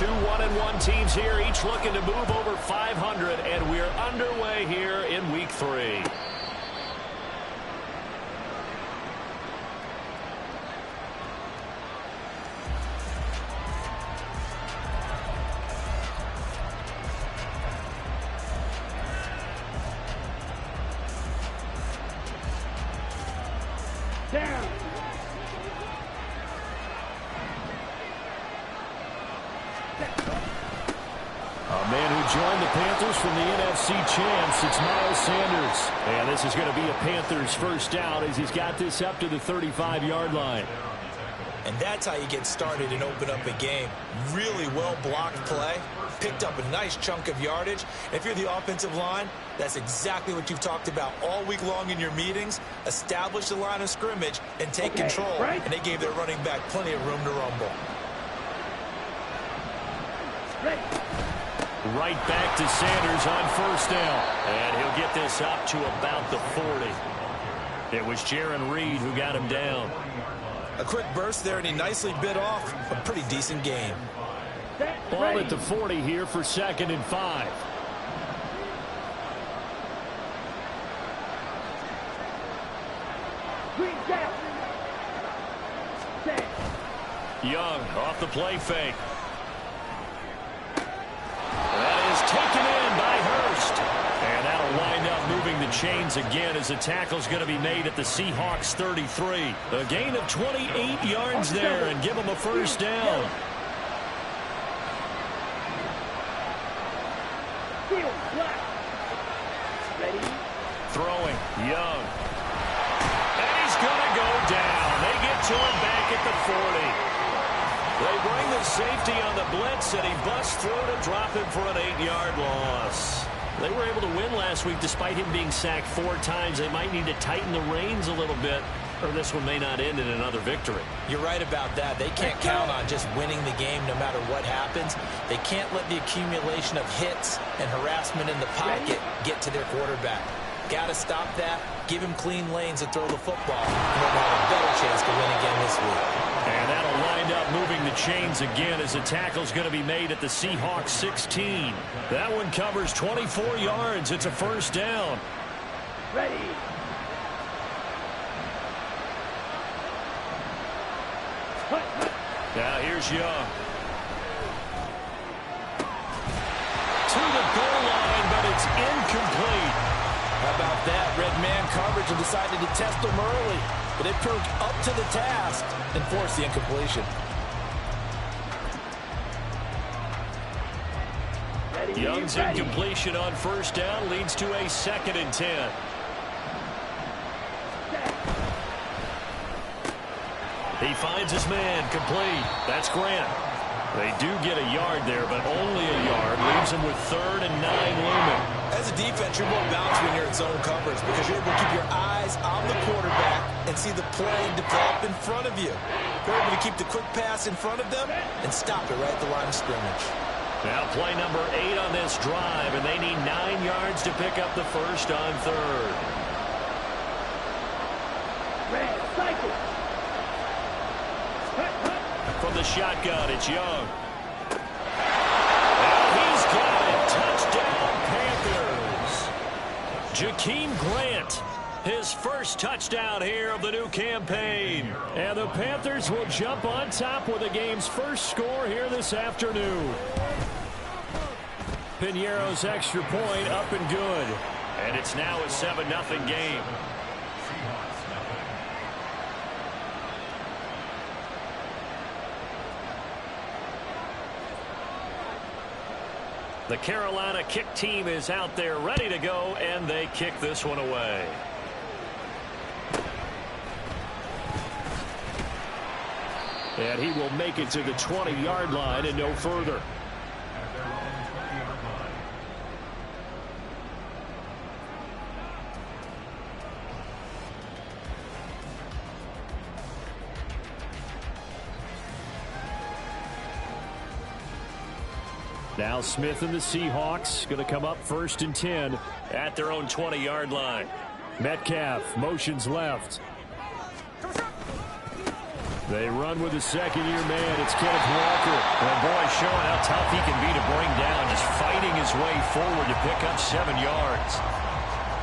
Two 1-1 teams here, each looking to move over 500, and we're underway here in Week 3. A man who joined the Panthers from the NFC champs, it's Miles Sanders. And this is going to be a Panthers first down as he's got this up to the 35-yard line. And that's how you get started and open up a game. Really well-blocked play. Picked up a nice chunk of yardage. If you're the offensive line, that's exactly what you've talked about all week long in your meetings. Establish the line of scrimmage and take control. Right. And they gave their running back plenty of room to rumble. Right back to Sanders on first down. And he'll get this up to about the 40. It was Jarran Reed who got him down. A quick burst there, and he nicely bit off a pretty decent game. Ball at the 40 here for 2nd and 5. Young off the play fake. That is taken in by Hurst. And that'll wind up moving the chains again as the tackle's going to be made at the Seahawks 33. A gain of 28 yards there and give them a first down. Throwing, Young. And he's going to go down. They get to him back at the 40. They bring the safety on the blitz, and he busts through to drop him for an 8-yard loss. They were able to win last week despite him being sacked 4 times. They might need to tighten the reins a little bit, or this one may not end in another victory. You're right about that. They can't count on just winning the game no matter what happens. They can't let the accumulation of hits and harassment in the pocket get to their quarterback. Got to stop that, give him clean lanes and throw the football, and they'll have a better chance to win again this week. And that'll wind up moving the chains again as the tackle's going to be made at the Seahawks 16. That one covers 24 yards. It's a first down. Ready. Now here's Young. To the goal line, but it's incomplete. How about that? Red man coverage and decided to test him early. But it proved up to the task and forced the incompletion. Young's incompletion on first down leads to a 2nd and 10. He finds his man complete. That's Grant. They do get a yard there, but only a yard. Leaves him with 3rd and 9 looming. As a defense, you're more balanced when you're in zone coverage because you're able to keep your eyes on the quarterback and see the play develop in front of you. You're able to keep the quick pass in front of them and stop it right at the line of scrimmage. Now play number 8 on this drive, and they need 9 yards to pick up the first on 3rd. From the shotgun, it's Young. And he's got it. Touchdown, Panthers. Jakeem Grant, his first touchdown here of the new campaign. And the Panthers will jump on top with the game's first score here this afternoon. Piñeiro's extra point up and good. And it's now a 7-0 game. The Carolina kick team is out there ready to go, and they kick this one away. And he will make it to the 20-yard line and no further. Now Smith and the Seahawks going to come up 1st and 10 at their own 20-yard line. Metcalf motions left. They run with the second-year man. It's Kenneth Walker. And boy, showing how tough he can be to bring down, just fighting his way forward to pick up 7 yards.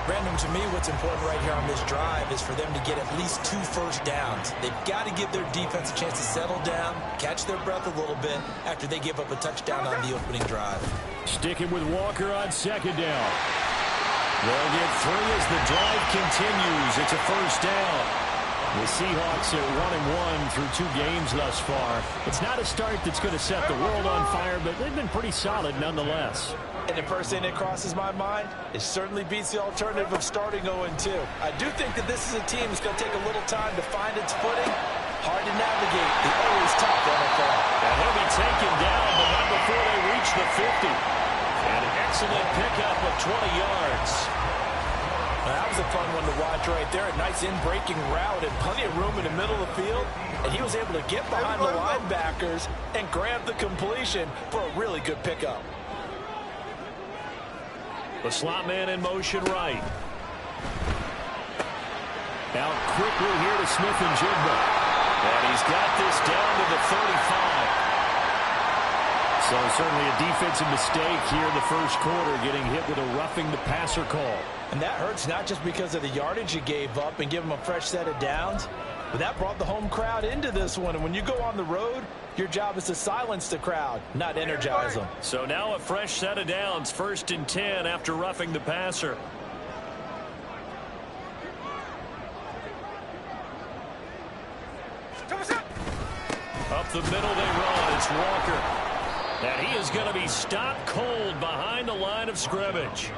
Brandon, to me, what's important right here on this drive is for them to get at least 2 first downs. They've got to give their defense a chance to settle down, catch their breath a little bit after they give up a touchdown on the opening drive. Sticking with Walker on second down. They'll get 3 as the drive continues. It's a first down. The Seahawks are 1-1 through 2 games thus far. It's not a start that's going to set the world on fire, but they've been pretty solid nonetheless. And the first thing that crosses my mind, it certainly beats the alternative of starting 0-2. I do think that this is a team that's going to take a little time to find its footing. Hard to navigate the always tough NFL. And he'll be taken down, but not before they reach the 50. And an excellent pickup of 20 yards. That was a fun one to watch right there. A nice in-breaking route and plenty of room in the middle of the field. And he was able to get behind the linebackers and grab the completion for a really good pickup. The slot man in motion right. Out quickly here to Smith-Njigba. And he's got this down to the 35. So certainly a defensive mistake here in the first quarter, getting hit with a roughing the passer call. And that hurts not just because of the yardage you gave up and give them a fresh set of downs, but that brought the home crowd into this one. And when you go on the road, your job is to silence the crowd, not energize them. So now a fresh set of downs, 1st and 10 after roughing the passer. Up the middle they run. It's Walker. And he is going to be stopped cold behind the line of scrimmage.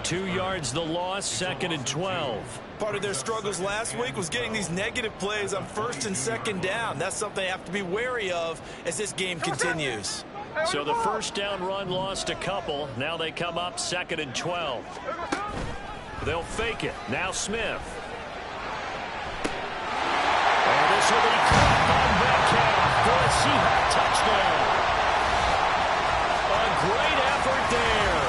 2 yards the loss, 2nd and 12. Part of their struggles last week was getting these negative plays on 1st and 2nd down. That's something they have to be wary of as this game continues. So the first down run lost a couple. Now they come up 2nd and 12. They'll fake it. Now Smith. And this will be caught by Metcalf for a Seahawks touchdown. A great effort there.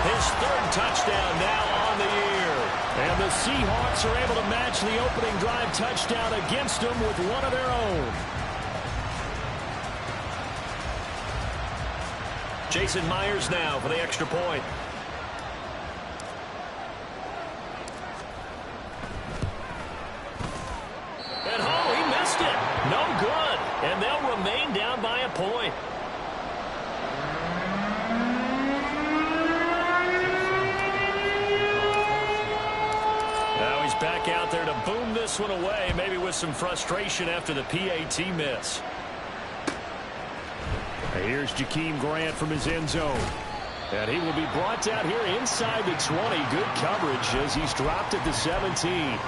His 3rd touchdown now on the year. And the Seahawks are able to match the opening drive touchdown against them with one of their own. Jason Myers now for the extra point. And oh, he missed it. No good. And they'll remain down by a point. Now he's back out there to boom this one away, maybe with some frustration after the PAT miss. Here's Jakeem Grant from his end zone. And he will be brought down here inside the 20. Good coverage as he's dropped at the 17.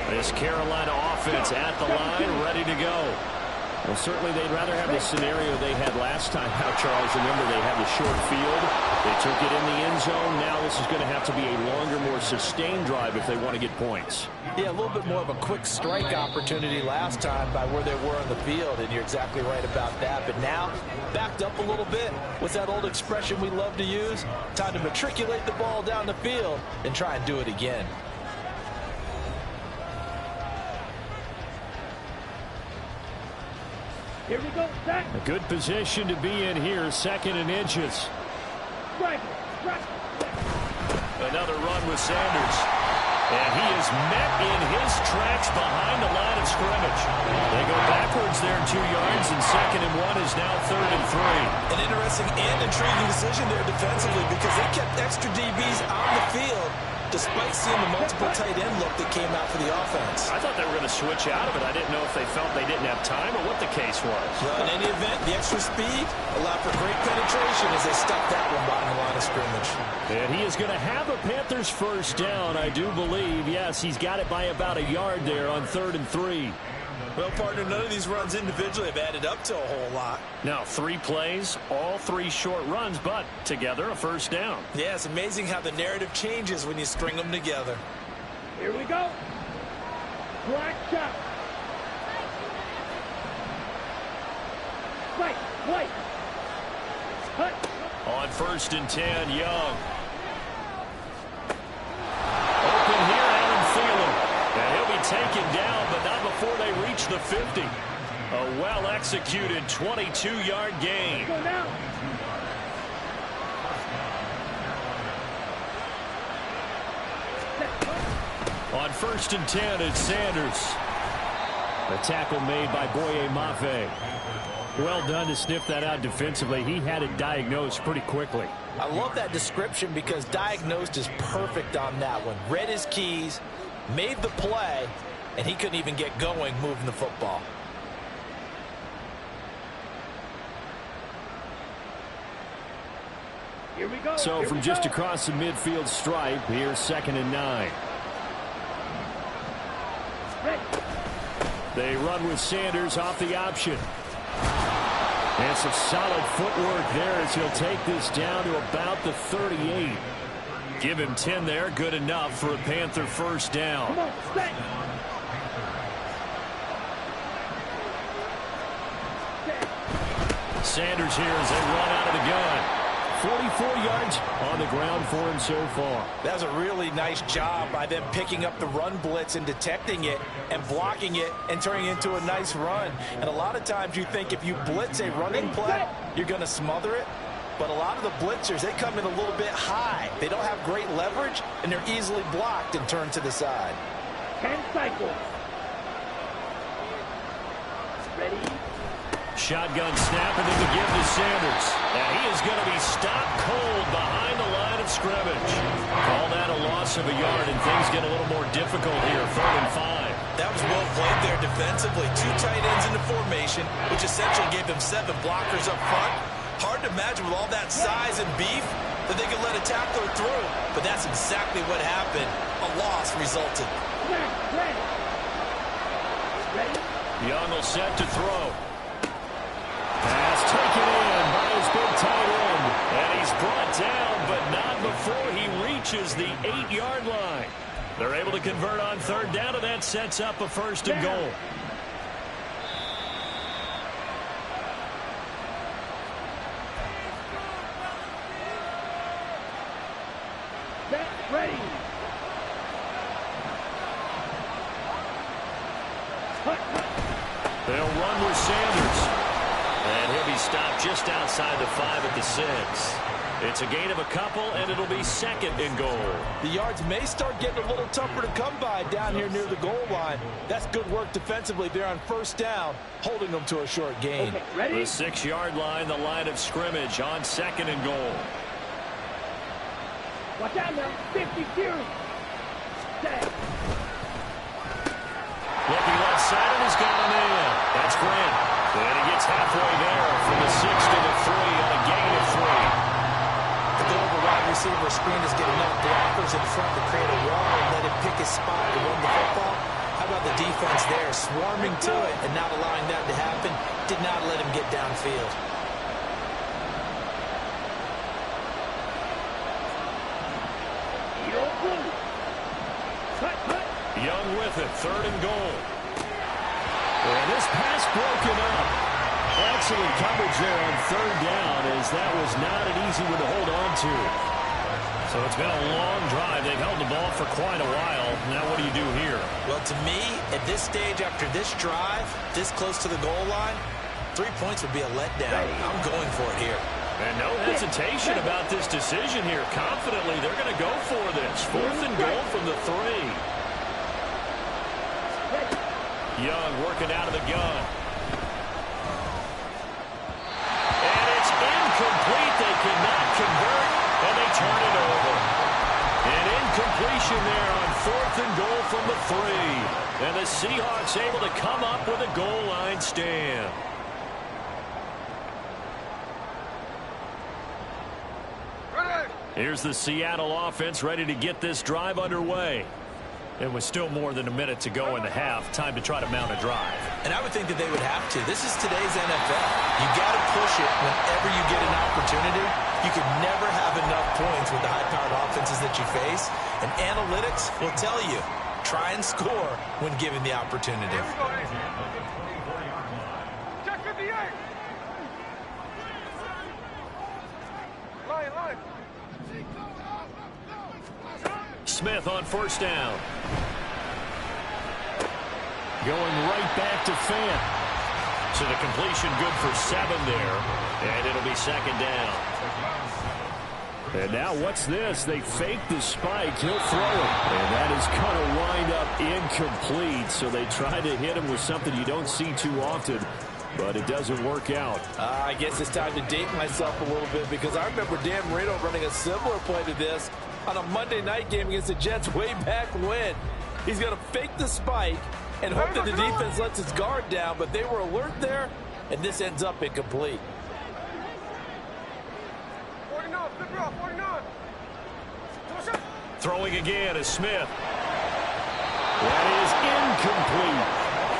This Carolina offense at the line, ready to go. Well, certainly they'd rather have the scenario they had last time out, Charles. Remember, they had the short field. They took it in the end zone. Now this is going to have to be a longer, more sustained drive if they want to get points. Yeah, a little bit more of a quick strike opportunity last time by where they were on the field, and you're exactly right about that. But now, backed up a little bit. What's that old expression we love to use? Time to matriculate the ball down the field and try and do it again. Here we go, set. A good position to be in here, 2nd and inches. Another run with Sanders. And he is met in his tracks behind the line of scrimmage. They go backwards there 2 yards, and 2nd and 1 is now 3rd and 3. An interesting and intriguing decision there defensively because they kept extra DBs on the field despite seeing the multiple tight end look that came out for the offense. I thought they were going to switch out of it. I didn't know if they felt they didn't have time or what the case was. Well, in any event, the extra speed allowed for great penetration as they stuck that one behind the line of scrimmage. And he is going to have a Panthers first down, I do believe. Yes, he's got it by about a yard there on 3rd and 3. Well, partner, none of these runs individually have added up to a whole lot. Now, 3 plays, all 3 short runs, but together a first down. Yeah, it's amazing how the narrative changes when you string them together. Here we go. Black shot. Right, white. 1st and 10, Young. Open here, Adam Thielen. And he'll be taken down, but not before they reach the 50. A well-executed 22-yard gain. Go now. On 1st and 10, it's Sanders. A tackle made by Boye Mafe. Well done to sniff that out defensively. He had it diagnosed pretty quickly. I love that description because diagnosed is perfect on that one. Read his keys, made the play, and he couldn't even get going moving the football. Here we go. So Here from we just go. across the midfield stripe, here's 2nd and 9. Ready. They run with Sanders off the option. And some solid footwork there as he'll take this down to about the 38. Give him 10 there, good enough for a Panther 1st down. Come on, stay. Sanders here as they run out of the gun. 44 yards on the ground for him so far. That was a really nice job by them picking up the run blitz and detecting it and blocking it and turning it into a nice run. And a lot of times you think if you blitz a running play, you're going to smother it. But a lot of the blitzers, they come in a little bit high. They don't have great leverage, and they're easily blocked and turned to the side. 10 cycles. Ready. Shotgun snap and then the give to Sanders. And he is going to be stopped cold behind the line of scrimmage. Call that a loss of a yard, and things get a little more difficult here. 3rd and 5. That was well played there defensively. 2 tight ends in the formation, which essentially gave them 7 blockers up front. Hard to imagine with all that size and beef that they could let a tackler through. But that's exactly what happened. A loss resulted. Ready. Ready. Young will set to throw. Pass taken in by his big tight end. And he's brought down, but not before he reaches the 8-yard line. They're able to convert on 3rd down, and that sets up a 1st and goal. Set. Ready. Hut, hut. They'll run with Sanders. And he'll be stopped just outside the 5 at the 6. It's a gain of a couple, and it'll be 2nd and goal. The yards may start getting a little tougher to come by down here near the goal line. That's good work defensively there on 1st down, holding them to a short gain. Okay, ready. The 6-yard line, the line of scrimmage on 2nd and goal. Watch out now. 50 series. Stay. Looking left side, and he's got him in. That's Grant. And he gets halfway there from the 6 to the 3 on a gain of 3. The goal of a wide receiver screen is get enough blockers in front to create a wall and let him pick his spot to run the football. How about the defense there, swarming to it and not allowing that to happen? Did not let him get downfield. Young with it, 3rd and goal. And this pass broken up. Excellent coverage there on 3rd down, as that was not an easy one to hold on to. So it's been a long drive. They've held the ball for quite a while. Now what do you do here? Well, to me, at this stage after this drive, this close to the goal line, 3 points would be a letdown. I'm going for it here. And no hesitation about this decision here. Confidently, they're going to go for this. 4th and goal from the 3. Young working out of the gun. And it's incomplete. They cannot convert, and they turn it over. An incompletion there on 4th and goal from the 3. And the Seahawks able to come up with a goal line stand. Here's the Seattle offense ready to get this drive underway. It was still more than a minute to go in the half. Time to try to mount a drive. And I would think that they would have to. This is today's NFL. You got to push it whenever you get an opportunity. You can never have enough points with the high-powered offenses that you face. And analytics will tell you, try and score when given the opportunity. Check 58. Line Smith on first down. Going right back to Fant. So the completion good for 7 there. And it'll be second down. And now what's this? They fake the spike. He'll throw it. And that is going to wind up incomplete. So they try to hit him with something you don't see too often. But it doesn't work out. I guess it's time to date myself a little bit because I remember Dan Marino running a similar play to this on a Monday night game against the Jets way back when. He's going to fake the spike and hope that the defense lets its guard down, but they were alert there, and this ends up incomplete. 49, flip it off, 49. Throwing again is Smith. That is incomplete.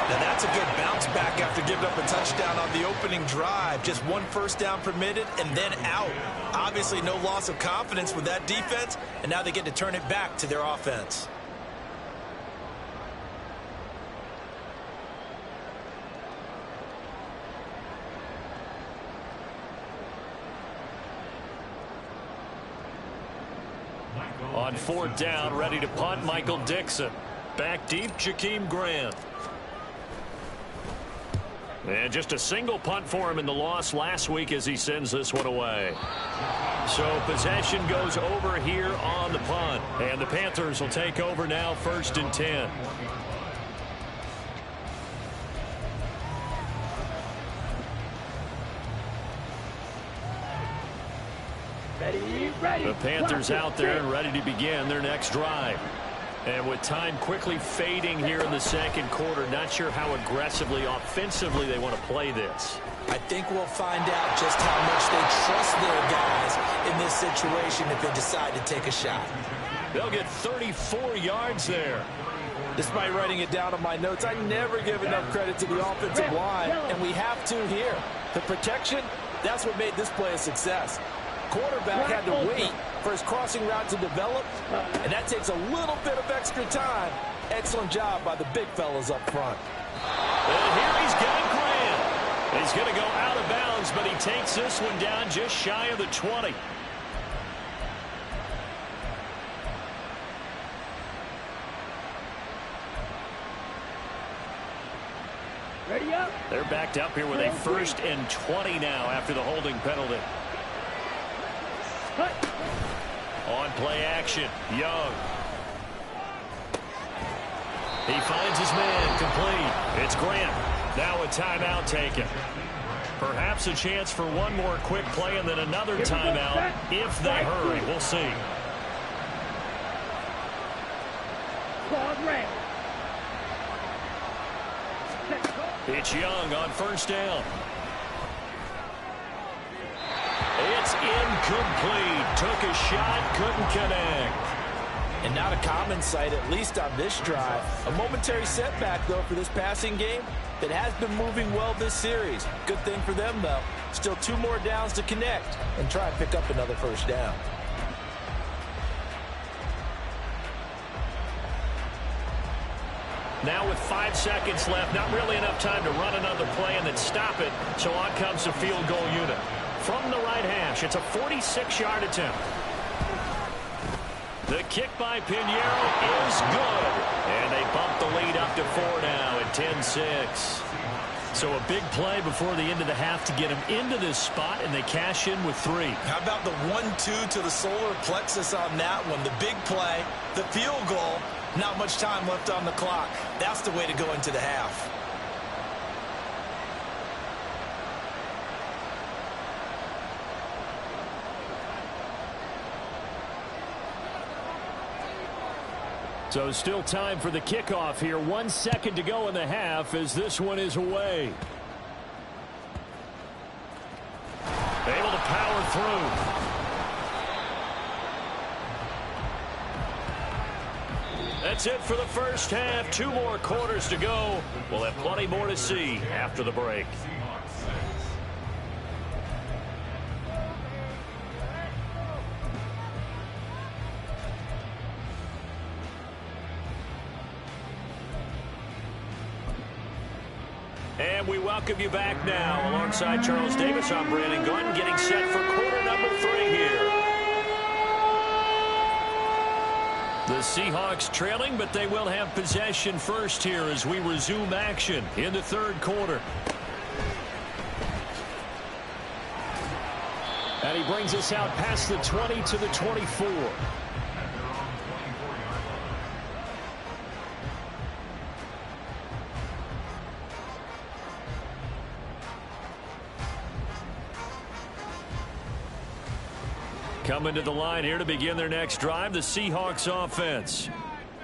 Now that's a good bounce back after giving up a touchdown on the opening drive. Just 1 first down permitted and then out. Obviously no loss of confidence with that defense, and now they get to turn it back to their offense. On 4th down, ready to punt, Michael Dixon. Back deep, Jakeem Grant. And just a single punt for him in the loss last week as he sends this one away. So possession goes over here on the punt. And the Panthers will take over now, 1st and 10. Ready. The Panthers out there and ready to begin their next drive. And with time quickly fading here in the second quarter, not sure how aggressively, offensively they want to play this. I think we'll find out just how much they trust their guys in this situation if they decide to take a shot. They'll get 34 yards there. Despite writing it down on my notes, I never give enough credit to the offensive line, and we have to here. The protection, that's what made this play a success. Quarterback had to wait for his crossing route to develop, and that takes a little bit of extra time. Excellent job by the big fellas up front. And here he's got Grant. He's going to go out of bounds, but he takes this one down just shy of the 20. Ready up. They're backed up here with a 1st and 20 now after the holding penalty. Cut. On play action, Young. He finds his man, complete. It's Grant. Now a timeout taken. Perhaps a chance for one more quick play and then another timeout if they hurry. We'll see. Claude Ram. It's Young on 1st down. It's incomplete. Took a shot, couldn't connect. And not a common sight, at least on this drive. A momentary setback, though, for this passing game that has been moving well this series. Good thing for them, though. Still 2 more downs to connect and try and pick up another 1st down. Now with 5 seconds left, not really enough time to run another play and then stop it. So on comes the field goal unit. From the right hash, it's a 46-yard attempt. The kick by Pinheiro is good. And they bump the lead up to 4 now at 10-6. So a big play before the end of the half to get them into this spot, and they cash in with 3. How about the 1-2 to the solar plexus on that one? The big play, the field goal, not much time left on the clock. That's the way to go into the half. So still time for the kickoff here. 1 second to go in the half as this one is away. Able to power through. That's it for the first half. 2 more quarters to go. We'll have plenty more to see after the break. And we welcome you back now. Alongside Charles Davis, I'm Brandon Gaudin, getting set for quarter number 3 here. The Seahawks trailing, but they will have possession first here as we resume action in the third quarter. And he brings us out past the 20 to the 24. Coming to the line here to begin their next drive, the Seahawks offense.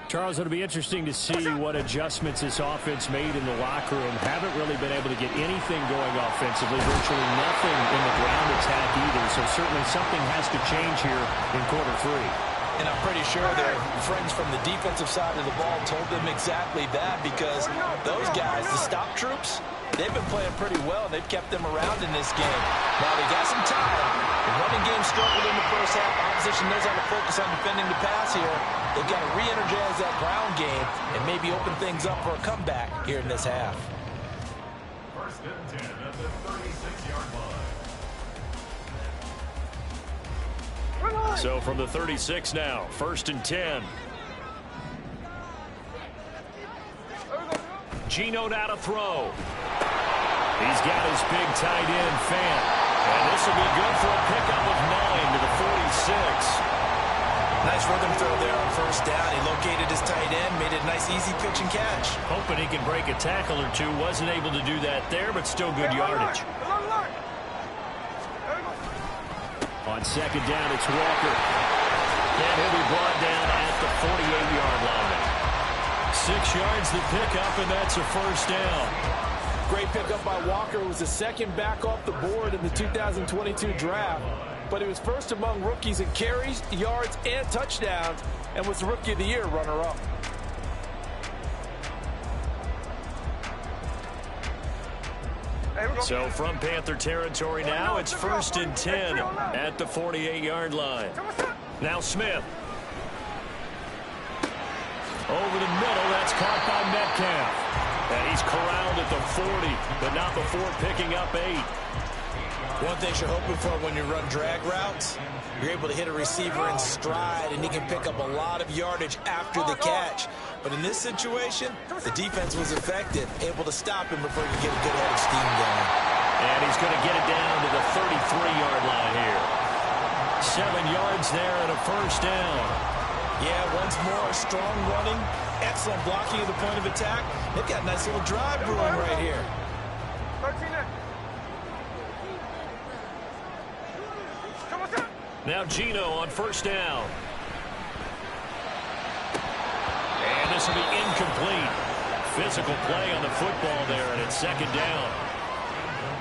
Charles, it'll be interesting to see what adjustments this offense made in the locker room. Haven't really been able to get anything going offensively, virtually nothing in the ground attack either. So certainly something has to change here in quarter three. And I'm pretty sure their friends from the defensive side of the ball told them exactly that, because those guys, the stop troops, they've been playing pretty well, and they've kept them around in this game. Now they got some time. The running game struggled in the first half. Opposition knows how to focus on defending the pass here. They've got to re-energize that ground game and maybe open things up for a comeback here in this half. First and 10 at the 36-yard line. So from the 36 now, first and 10. Geno now to throw. He's got his big tight end, Fant. And this will be good for a pickup of 9 to the 46. Nice rhythm throw there on first down. He located his tight end, made it a nice easy pitch and catch. Hoping he can break a tackle or two. Wasn't able to do that there, but still good yardage. On second down, it's Walker. And he'll be brought down at the 48-yard line. 6 yards the pickup, and that's a first down. Great pickup by Walker. It was the second back off the board in the 2022 draft. But he was first among rookies in carries, yards, and touchdowns, and was the Rookie of the Year runner-up. So from Panther territory now, it's first and 10 at the 48-yard line. Now Smith. Over the middle, that's caught by Metcalf. And he's corralled at the 40, but not before picking up 8. One thing you're hoping for when you run drag routes, you're able to hit a receiver in stride, and he can pick up a lot of yardage after the catch. But in this situation, the defense was effective, able to stop him before he could get a good head of steam going. And he's going to get it down to the 33-yard line here. 7 yards there and a first down. Yeah, once more, strong running, excellent blocking at the point of attack. They've got a nice little drive brewing right here. Now Geno on first down. And this will be incomplete. Physical play on the football there, and it's second down.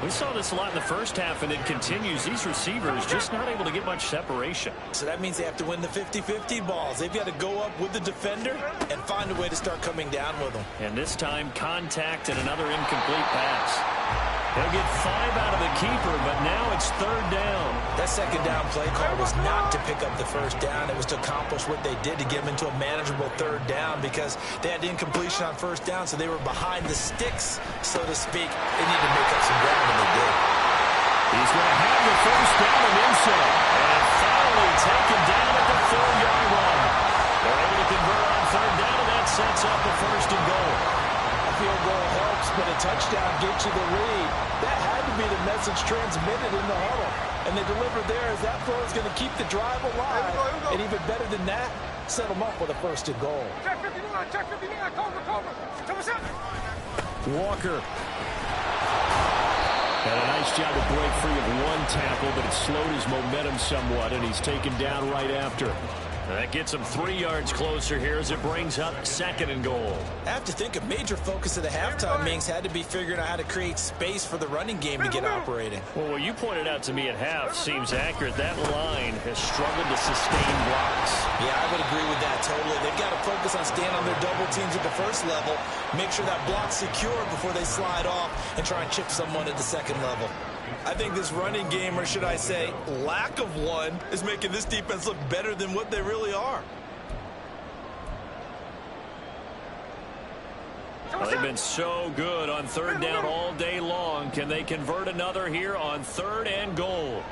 We saw this a lot in the first half, and it continues. These receivers just not able to get much separation. So that means they have to win the 50-50 balls. They've got to go up with the defender and find a way to start coming down with them. And this time, contact and another incomplete pass. They'll get 5 out of the keeper, but now it's third down. That second down play call was not to pick up the first down. It was to accomplish what they did to get them into a manageable third down, because they had incompletion on first down, so they were behind the sticks, so to speak. They needed to make up some ground, and they did. He's going to have the first down and then some. And finally taken down at the 4-yard line. They're able to convert on third down, and that sets up the first and goal. A field goal helps, but a touchdown gets you the lead. That had to be the message transmitted in the huddle. And they delivered there, as that throw is going to keep the drive alive. And even better than that, set them up with a first and goal. Walker. Had a nice job to break free of one tackle, but it slowed his momentum somewhat, and he's taken down right after. That gets him 3 yards closer here as it brings up second and goal. I have to think a major focus of the halftime meetings had to be figuring out how to create space for the running game to get operating. Well, what you pointed out to me at half seems accurate. That line has struggled to sustain blocks. Yeah, I would agree with that totally. They've got to focus on staying on their double teams at the first level, make sure that block's secure before they slide off and try and chip someone at the second level. I think this running game, or should I say lack of one, is making this defense look better than what they really are. Well, they've been so good on third down all day long. Can they convert another here on third and goal?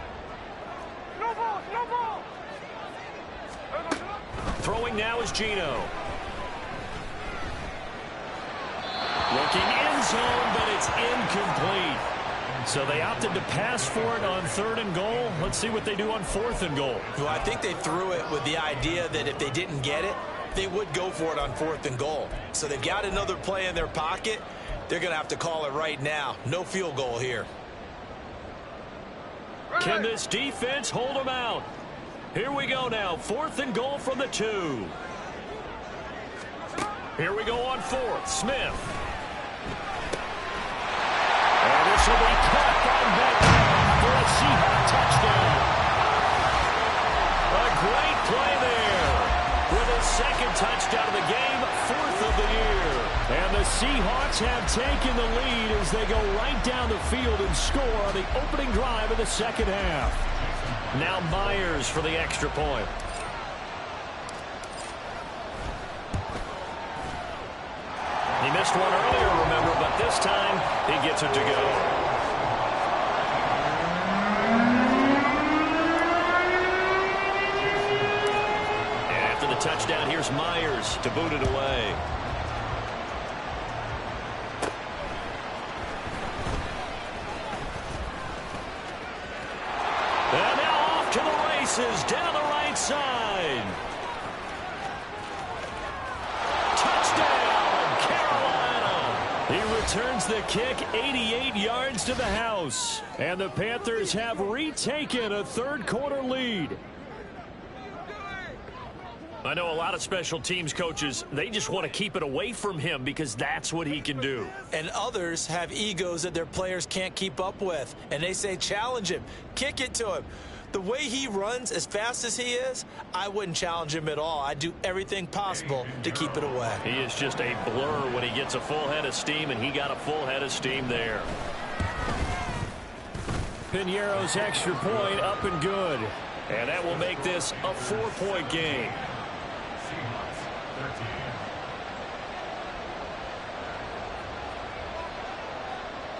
Throwing now is Geno. Looking end zone, but it's incomplete. So they opted to pass for it on 3rd and goal. Let's see what they do on 4th and goal. Well, I think they threw it with the idea that if they didn't get it, they would go for it on 4th and goal. So they've got another play in their pocket. They're going to have to call it right now. No field goal here. Can this defense hold them out? Here we go now. 4th and goal from the 2. Here we go on 4th. Smith. And this will be caught by Metcalf for a Seahawk touchdown. A great play there. With his 2nd touchdown of the game, 4th of the year. And the Seahawks have taken the lead as they go right down the field and score on the opening drive of the 2nd half. Now Myers for the extra point. He missed one earlier, remember, but this time he gets it to go. And after the touchdown, here's Myers to boot it away. And now off to the races down the right side. He returns the kick 88 yards to the house. And the Panthers have retaken a 3rd quarter lead. I know a lot of special teams coaches, they just want to keep it away from him because that's what he can do. And others have egos that their players can't keep up with. And they say, challenge him, kick it to him. The way he runs, as fast as he is, I wouldn't challenge him at all. I'd do everything possible to keep it away. He is just a blur when he gets a full head of steam, and he got a full head of steam there. Piñeiro's extra point up and good. And that will make this a 4-point game.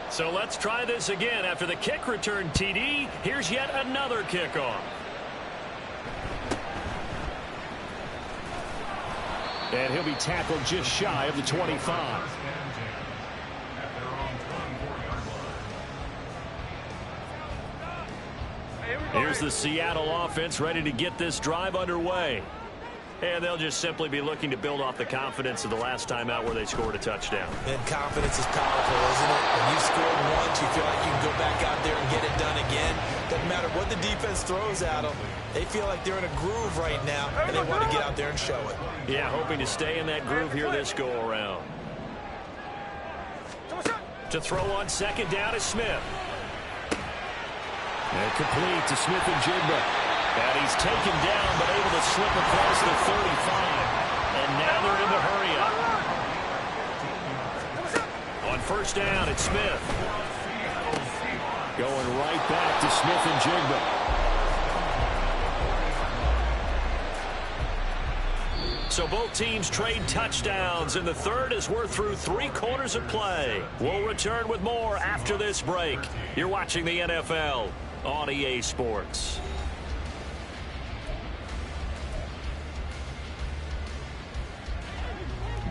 So let's try this again. After the kick return TD, here's yet another kickoff. And he'll be tackled just shy of the 25. Here's the Seattle offense ready to get this drive underway. And they'll just simply be looking to build off the confidence of the last time out where they scored a touchdown. And confidence is powerful, isn't it? When you've scored once, you feel like you can go back out there and get it done again. Doesn't matter what the defense throws at them. They feel like they're in a groove right now, and they want to get out there and show it. Yeah, hoping to stay in that groove here this go-around. To throw on 2nd down is Smith. And complete to Smith-Njigba. And he's taken down, but able to slip across the 35. And now they're in the hurry-up. On 1st down, it's Smith. Going right back to Smith-Njigba. So both teams trade touchdowns, and the 3rd as we're through 3 quarters of play. We'll return with more after this break. You're watching the NFL on EA Sports.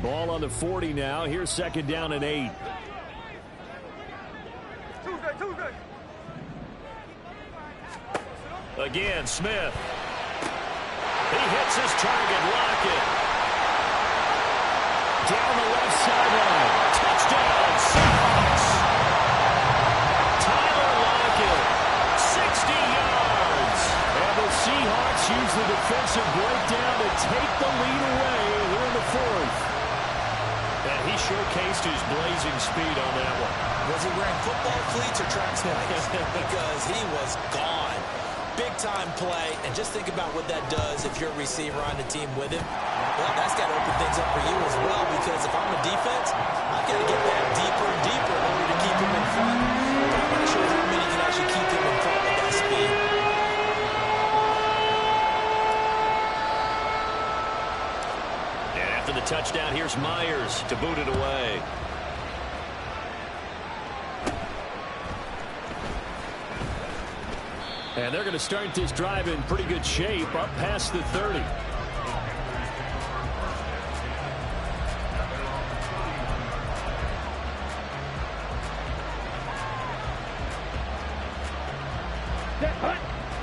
Ball on the 40 now. Here's 2nd down and 8. Again, Smith. He hits his target. Lockett. Down the left sideline. Touchdown, Seahawks. Tyler Lockett, 60 yards. And the Seahawks use the defensive breakdown to take the lead away here in the 4th. And he showcased his blazing speed on that one. Was he wearing football cleats or track spikes? Because he was gone. Big-time play, and just think about what that does if you're a receiver on the team with him. Well, that's got to open things up for you as well, because if I'm a defense, I've got to get back deeper and deeper in order to keep him in front. But I'm not sure how many can actually keep him in front with that speed. And after the touchdown, here's Myers to boot it away. And they're going to start this drive in pretty good shape up past the 30.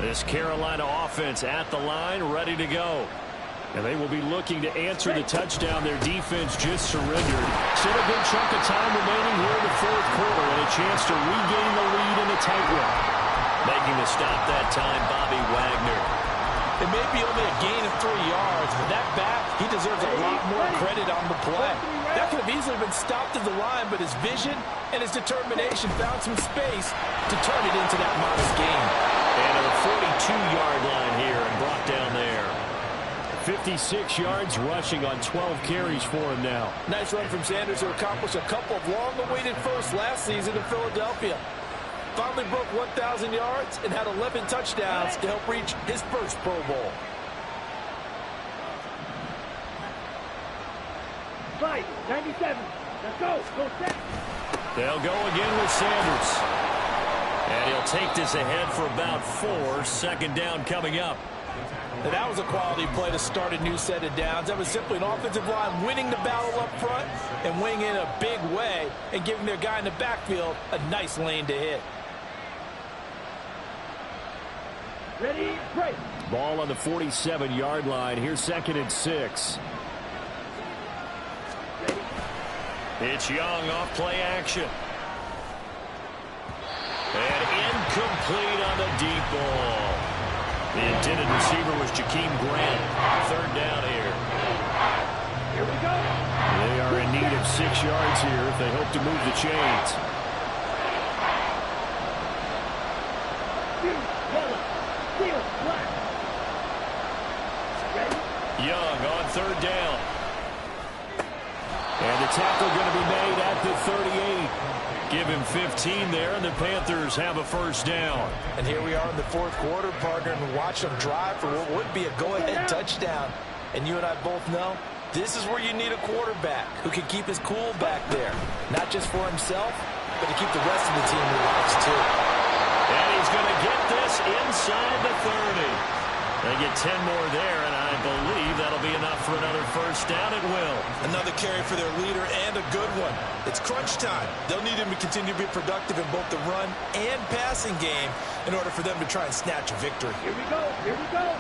This Carolina offense at the line, ready to go. And they will be looking to answer the touchdown their defense just surrendered. Still a good chunk of time remaining here in the fourth quarter and a chance to regain the lead in a tight one. Making the stop that time, Bobby Wagner. It may be only a gain of 3 yards, but that back, he deserves a lot more credit on the play. That could have easily been stopped at the line, but his vision and his determination found some space to turn it into that modest gain. And to the 42-yard line here and brought down there. 56 yards rushing on 12 carries for him now. Nice run from Sanders, who accomplished a couple of long-awaited firsts last season in Philadelphia. Finally broke 1,000 yards and had 11 touchdowns to help reach his first Pro Bowl. Fight, 97. Let's go. Go set. They'll go again with Sanders. And he'll take this ahead for about 4. Second down coming up. Now that was a quality play to start a new set of downs. That was simply an offensive line winning the battle up front and winning in a big way and giving their guy in the backfield a nice lane to hit. Ready, break. Ball on the 47-yard line. Here's 2nd and 6. It's Young off play action. And incomplete on the deep ball. The intended receiver was Jakeem Grant. 3rd down here. Here we go. They are in need of 6 yards here if they hope to move the chains. Yellow. Steel. Black. Ready. Young on 3rd down. And the tackle going to be made at the 38. Give him 15 there, and the Panthers have a first down. And here we are in the fourth quarter, partner, and watch them drive for what would be a go-ahead touchdown. And you and I both know this is where you need a quarterback who can keep his cool back there. Not just for himself, but to keep the rest of the team relaxed, too. And he's going to get this inside the 30. They get 10 more there, and I believe that'll be enough for another first down at will. Another carry for their leader and a good one. It's crunch time. They'll need him to continue to be productive in both the run and passing game in order for them to try and snatch a victory. Here we go. Here we go.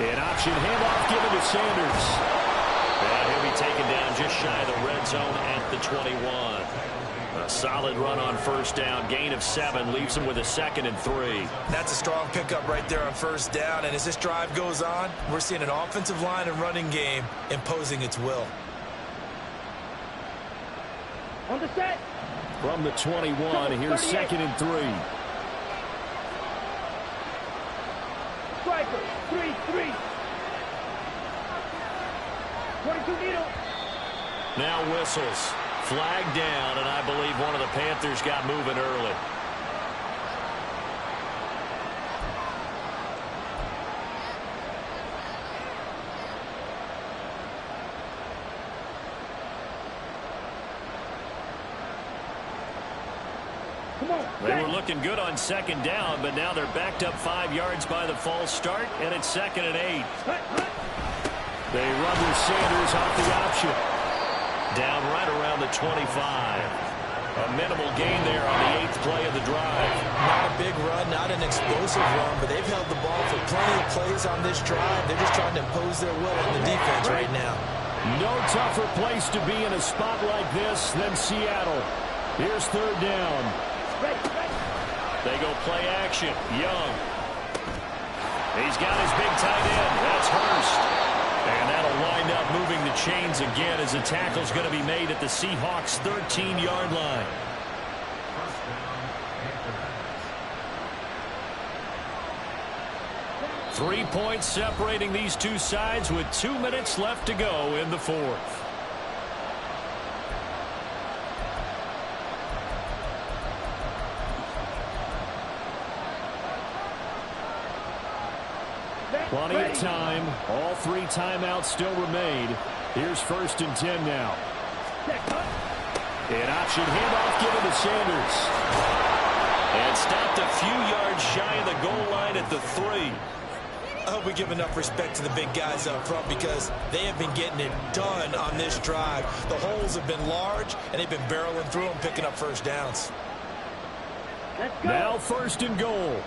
An option handoff given to Sanders. And he'll be taken down just shy of the red zone at the 21. A solid run on first down. Gain of 7 leaves him with a 2nd and 3. That's a strong pickup right there on first down. And as this drive goes on, we're seeing an offensive line and running game imposing its will. On the set. From the 21, here's 2nd and 3. Striker. 3-3. 22 needle. Now whistles. Flag down, and I believe one of the Panthers got moving early. Come on. They were looking good on 2nd down, but now they're backed up 5 yards by the false start, and it's 2nd and 8. They run with Sanders off the option. Down right around the 25. A minimal gain there on the 8th play of the drive. Not a big run, not an explosive run, but they've held the ball for plenty of plays on this drive. They're just trying to impose their will on the defense right now. No tougher place to be in a spot like this than Seattle. Here's 3rd down. They go play action. Young. He's got his big tight end. That's Hurst. And that'll wind up moving the chains again as the tackle's going to be made at the Seahawks' 13-yard line. 3 points separating these two sides with 2 minutes left to go in the fourth. Plenty of time. All 3 timeouts still remain. Here's 1st and 10 now. An option handoff given to Sanders. And stopped a few yards shy of the goal line at the 3. hope we give enough respect to the big guys up front because they have been getting it done on this drive. The holes have been large, and they've been barreling through them, picking up first downs. Let's go. Now 1st and goal.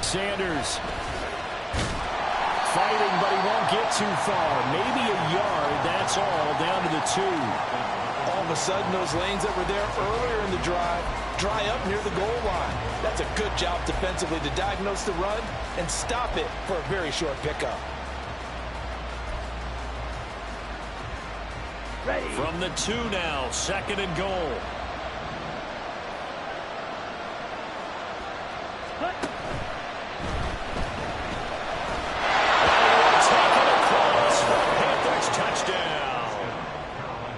Sanders fighting, but he won't get too far. Maybe a yard, that's all, down to the 2. All of a sudden, those lanes that were there earlier in the drive dry up near the goal line. That's a good job defensively to diagnose the run and stop it for a very short pickup. Ready. From the 2 now, 2nd and goal. Cut. Taken across for the Panthers touchdown.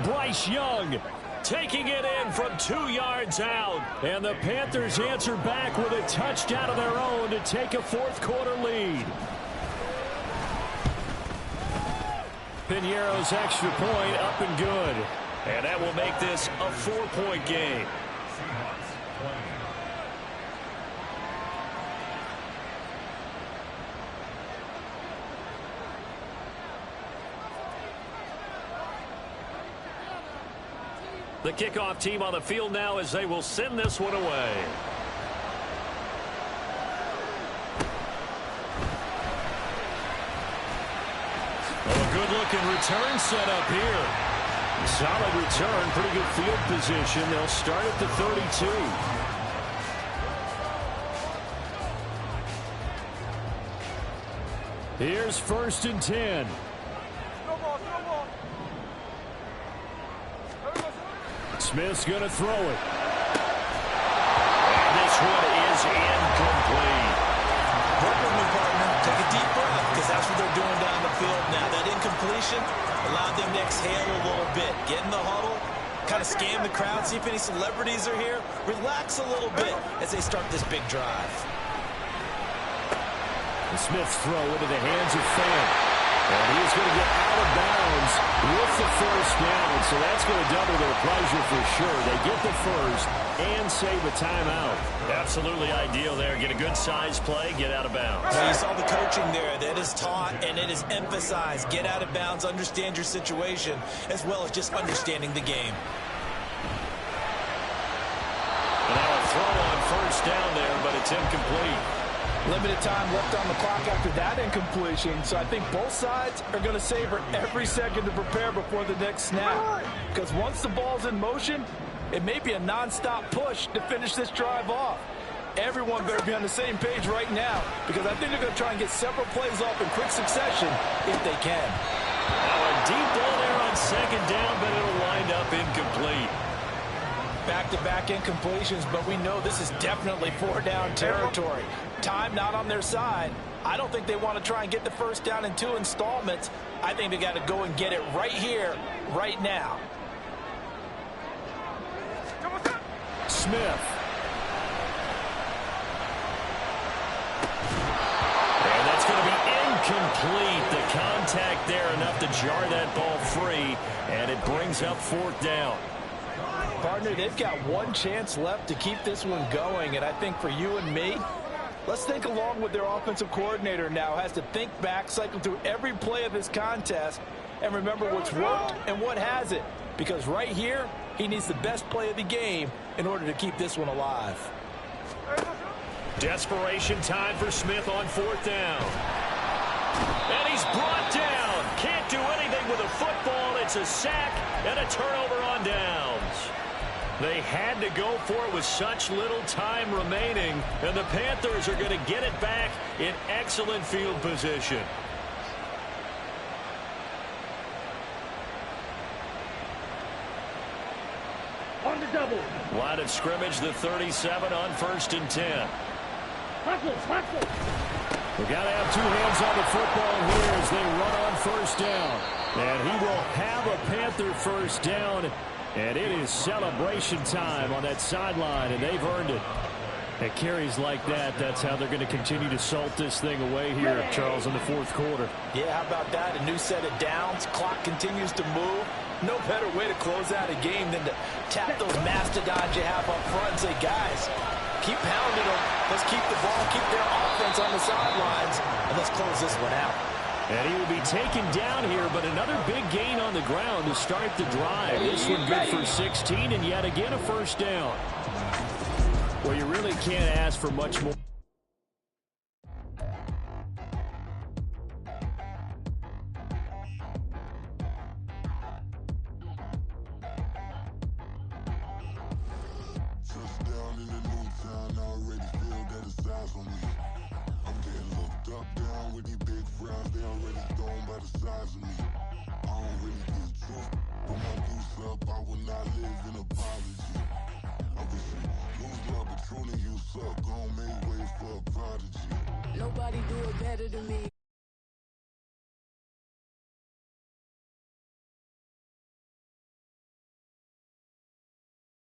Bryce Young taking it in from 2 yards out. And the Panthers answer back with a touchdown of their own to take a 4th quarter lead. Piñeiro's extra point up and good. And that will make this a 4-point game. The kickoff team on the field now as they will send this one away. Oh, a good-looking return set up here. Solid return, pretty good field position. They'll start at the 32. Here's 1st and 10. Smith's going to throw it. And this one is incomplete. Work with me, partner. Take a deep breath because that's what they're doing down the field now. That incompletion allowed them to exhale a little bit. Get in the huddle, kind of scan the crowd, see if any celebrities are here. Relax a little bit as they start this big drive. The Smith's throw into the hands of Fant. And he's going to get out of bounds with the 1st down. So that's going to double their pleasure for sure. They get the 1st and save a timeout. Absolutely ideal there. Get a good size play, get out of bounds. Well, you saw the coaching there. That is taught and it is emphasized. Get out of bounds, understand your situation, as well as just understanding the game. And now a throw on 1st down there, but it's incomplete. Limited time left on the clock after that incompletion, so I think both sides are going to savor every second to prepare before the next snap. Because once the ball's in motion, it may be a non-stop push to finish this drive off. Everyone better be on the same page right now, because I think they're going to try and get several plays off in quick succession if they can. Now a deep ball there on 2nd down, but it'll wind up incomplete. Back-to-back incompletions, but we know this is definitely 4-down territory. Time not on their side. I don't think they want to try and get the 1st down in 2 installments. I think they got to go and get it right here, right now. Smith. And that's going to be incomplete. The contact there enough to jar that ball free, and it brings up 4th down. Partner, they've got one chance left to keep this one going, and I think for you and me, let's think along with their offensive coordinator now. Has to think back, cycle through every play of this contest, and remember what's worked and what hasn't. Because right here, he needs the best play of the game in order to keep this one alive. Desperation time for Smith on 4th down. And he's brought down. Can't do anything with a football. It's a sack and a turnover on downs. They had to go for it with such little time remaining, and the Panthers are going to get it back in excellent field position. On the double. Line of scrimmage, the 37 on 1st and 10. Hustle. We got to have 2 hands on the football here as they run on 1st down. And he will have a Panther 1st down. And it is celebration time on that sideline, and they've earned it. At carries like that, that's how they're going to continue to salt this thing away here, Charles, in the 4th quarter. Yeah, how about that? A new set of downs. Clock continues to move. No better way to close out a game than to tap those mastodons you have up front and say, guys, keep pounding them. Let's keep the ball, keep their offense on the sidelines, and let's close this one out. And he will be taken down here, but another big gain on the ground to start the drive. This one good for 16, and yet again a first down. Well, you really can't ask for much more. Nobody do it better than me.